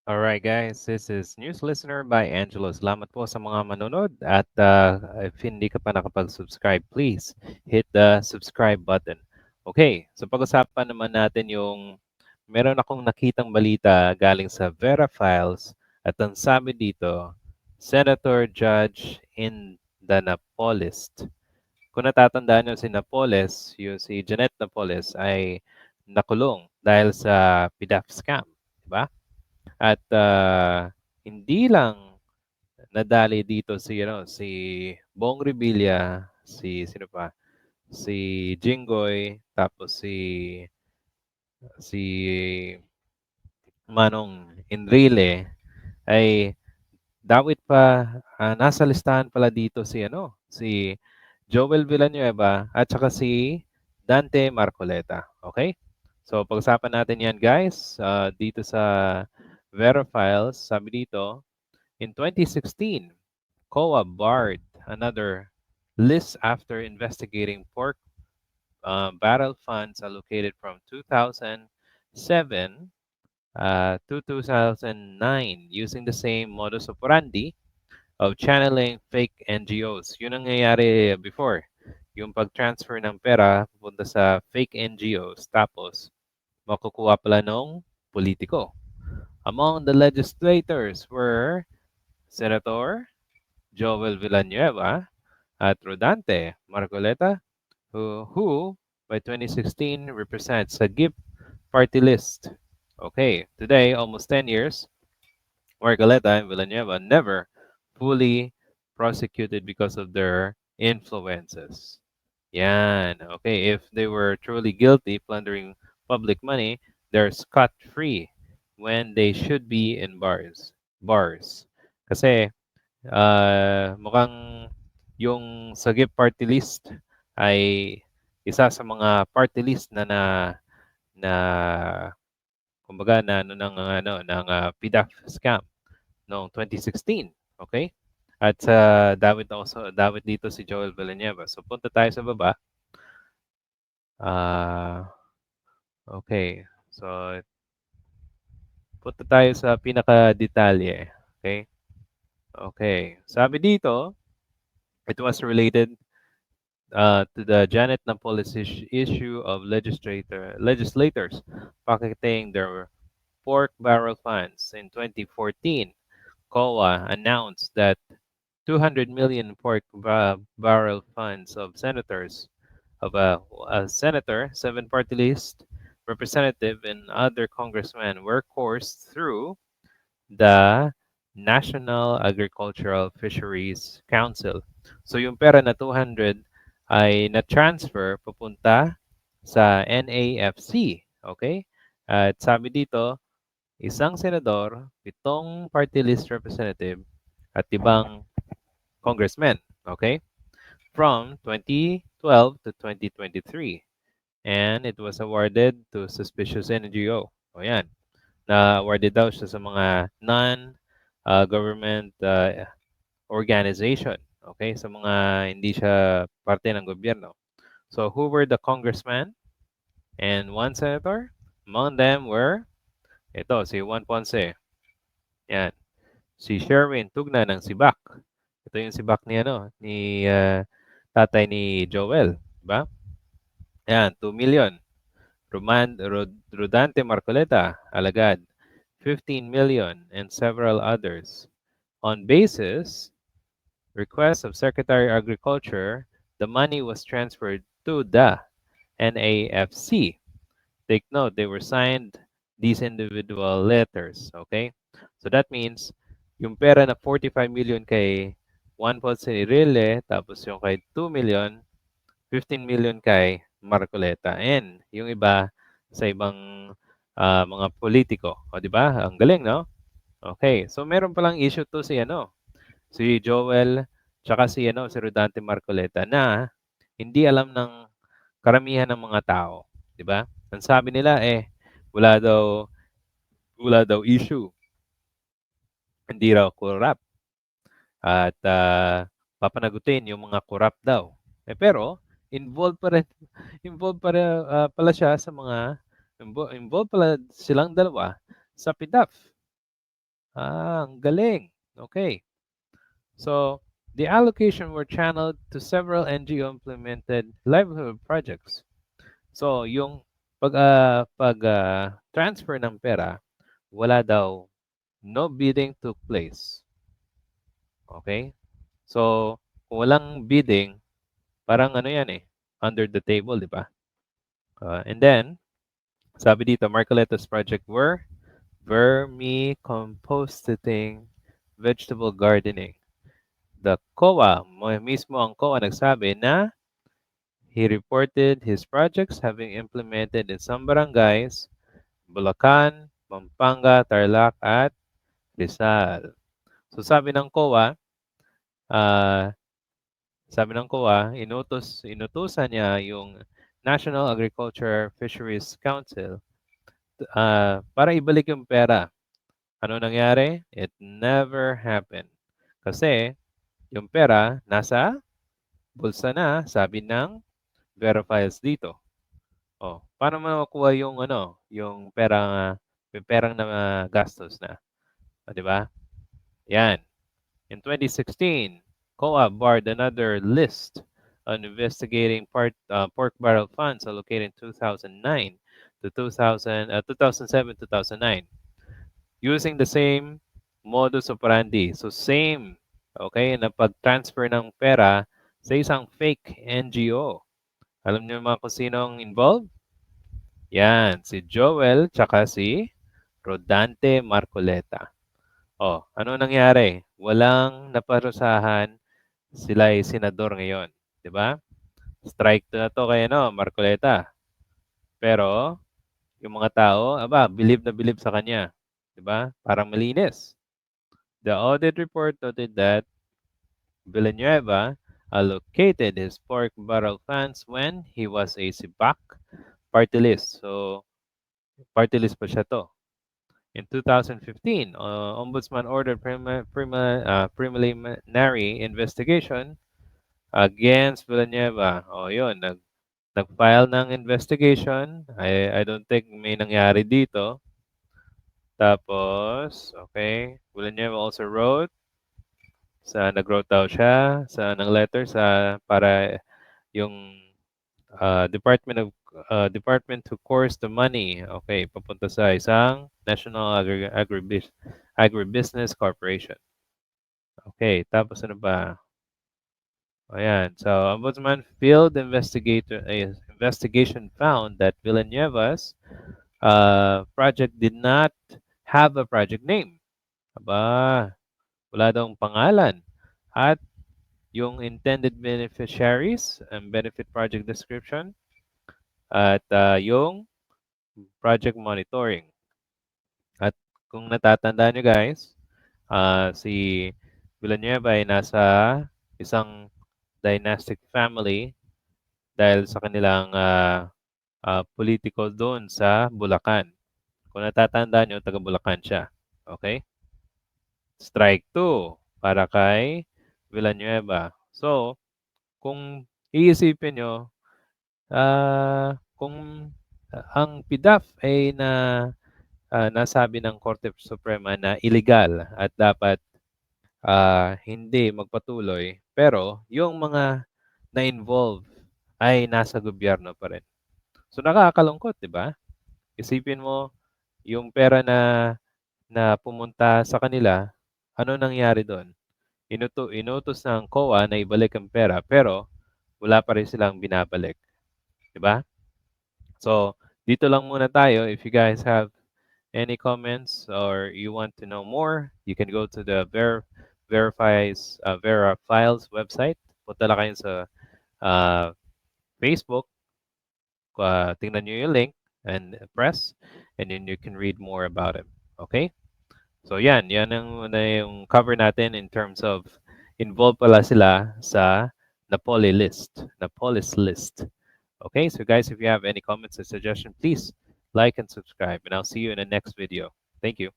Alright guys, this is News Listener by Angelo. Salamat po sa mga manonood at if hindi ka pa nakapag-subscribe, please hit the subscribe button. Okay, so pag-usapan naman natin yung meron akong nakitang balita galing sa Vera Files at ang sabi dito, Senator Judge Napoles. Kung natatandaan nyo si Napoles, yung si Janet Napoles ay nakulong dahil sa PDAP scam, di ba? At hindi lang nadali dito si Bong Revilla, si sino pa? Si Jinggoy, tapos si Manong Enrile ay dawit pa nasa listahan pala dito si Joel Villanueva at saka si Dante Marcoleta. Okay? So pag-usapan natin 'yan guys dito sa Vera Files. Sabi dito, in 2016, COA barred another list after investigating pork barrel funds allocated from 2007 to 2009 using the same modus operandi of channeling fake NGOs. Yun ang nangyayari before. Yung pag-transfer ng pera pupunta sa fake NGOs tapos makukuha pala ng politiko. Among the legislators were Senator Joel Villanueva at Rodante Marcoleta, who by 2016 represents the GIP party list. Okay, today, almost 10 years, Marcoleta and Villanueva never fully prosecuted because of their influences. Yan. Okay, if they were truly guilty plundering public money, they're scot-free when they should be in bars. Bars. Kasi mukhang yung Sagip Party List ay isa sa mga party list na kumbaga na ano ng PDAF scam noong 2016, okay? At sa dawit dito si Joel Villanueva. So punta tayo sa baba. Okay. So punta tayo sa pinaka-detalye, okay? Okay. Sabi dito, it was related to the Janet Napoles issue of legislators pocketing their pork barrel funds. In 2014, COA announced that 200 million pork barrel funds of senators, of a senator, seven party list, representative, and other congressmen were coursed through the National Agricultural Fisheries Council. So yung pera na 200 ay na-transfer papunta sa NAFC. Okay? At sabi dito, isang senador, 7 party list representative, at ibang congressmen. Okay? From 2012 to 2023. And it was awarded to Suspicious NGO. O yan. Na-awarded daw siya sa mga non-government organization. Okay? Sa mga hindi siya parte ng gobyerno. So, who were the congressmen and one senator? Among them were, ito, si Juan Ponce. Yan. Si Sherwin Tugna ng Sibak. Ito yung Sibak ni tatay ni Joel. Diba? Yan, 2 million. Rodante Marcoleta, Alagad, 15 million, and several others. On basis, request of Secretary of Agriculture, the money was transferred to the NAFC. Take note, they were signed these individual letters, okay? So that means, yung pera na 45 million kay Juan Ponce Enrile, tapos yung kay 2 million, 15 million kay Marcoleta. And yung iba sa ibang mga politiko. O, di ba? Ang galing, no? Okay. So, meron palang issue to si Joel, tsaka si Rodante Marcoleta na hindi alam ng karamihan ng mga tao. Di ba? Ang sabi nila, wala daw, wala daw issue. Hindi raw corrupt. At papanagutin yung mga corrupt daw. Pero, involved pa rin, involved pa rin, pala siya sa mga, involved pala silang dalawa sa PDAF. Ang galing. Okay. So, the allocation were channeled to several NGO implemented livelihood projects. So, yung transfer ng pera, wala daw, no bidding took place. Okay? So, kung walang bidding, parang ano yan eh, under the table, di ba? And then, sabi dito, Marcoleta's project were vermicomposting, vegetable gardening. The COA, mismo ang COA nagsabi na he reported his projects having implemented in some barangays, Bulacan, Pampanga, Tarlac, at Rizal. So ah, sabi ng COA, inutusan niya yung National Agriculture Fisheries Council para ibalik yung pera. Ano nangyari? It never happened. Kasi yung pera nasa bulsa na, sabi ng verifiers dito. Oh, paano mo makuha yung yung perang na gastos na, 'di ba? Yan. In 2016, COA barred another list on investigating pork barrel funds allocated in 2009 to 2007-2009 using the same modus operandi. So same, okay, na pag-transfer ng pera sa isang fake NGO. Alam niyo mga kung sinong involved? Yan, si Joel tsaka si Rodante Marcoleta. Oh, ano nangyari? Walang naparusahan, sila ay senador ngayon, 'di ba? Strike to na to kay Marcoleta. Pero yung mga tao, believe na believe sa kanya, 'di ba? Parang malinis. The audit report noted that Villanueva allocated his pork barrel funds when he was a SIBAC party list. So, party list pa siya to. In 2015, Ombudsman ordered preliminary investigation against Villanueva. O yun, nag-file ng investigation. I don't think may nangyari dito. Tapos, okay, Villanueva also nag-wrote daw siya ng letter para yung department to course the money. Okay, papunta sa isang National Agribusiness Corporation. Okay, tapos ano ba? Ayan. So, Ombudsman field investigation found that Villanueva's project did not have a project name. Aba, wala daw pangalan. At yung intended beneficiaries and benefit project description at yung project monitoring. At kung natatandaan nyo guys, si Villanueva ay nasa isang dynastic family dahil sa kanilang politiko doon sa Bulacan. Kung natatandaan nyo, taga Bulacan siya. Okay? Strike 2 para kay Villanueva. So, kung iisipin nyo, kung ang PDAF ay nasabi ng Korte Suprema na illegal at dapat hindi magpatuloy, pero yung mga na-involve ay nasa gobyerno pa rin. So nakakalungkot, 'di ba? Isipin mo yung pera na pumunta sa kanila, ano nangyari doon? Inutos ng COA na ibalik ang pera pero wala pa rin silang binabalik, 'di ba? So dito lang muna tayo. If you guys have any comments or you want to know more, you can go to the Vera Files website. Punta lang kayo sa uh, Facebook, tingnan nyo yung link and press, and then you can read more about it. Okay? So yan yung cover natin in terms of involved pala sila sa Napolis list. Okay, so guys, if you have any comments or suggestions, please like and subscribe, and I'll see you in the next video. Thank you.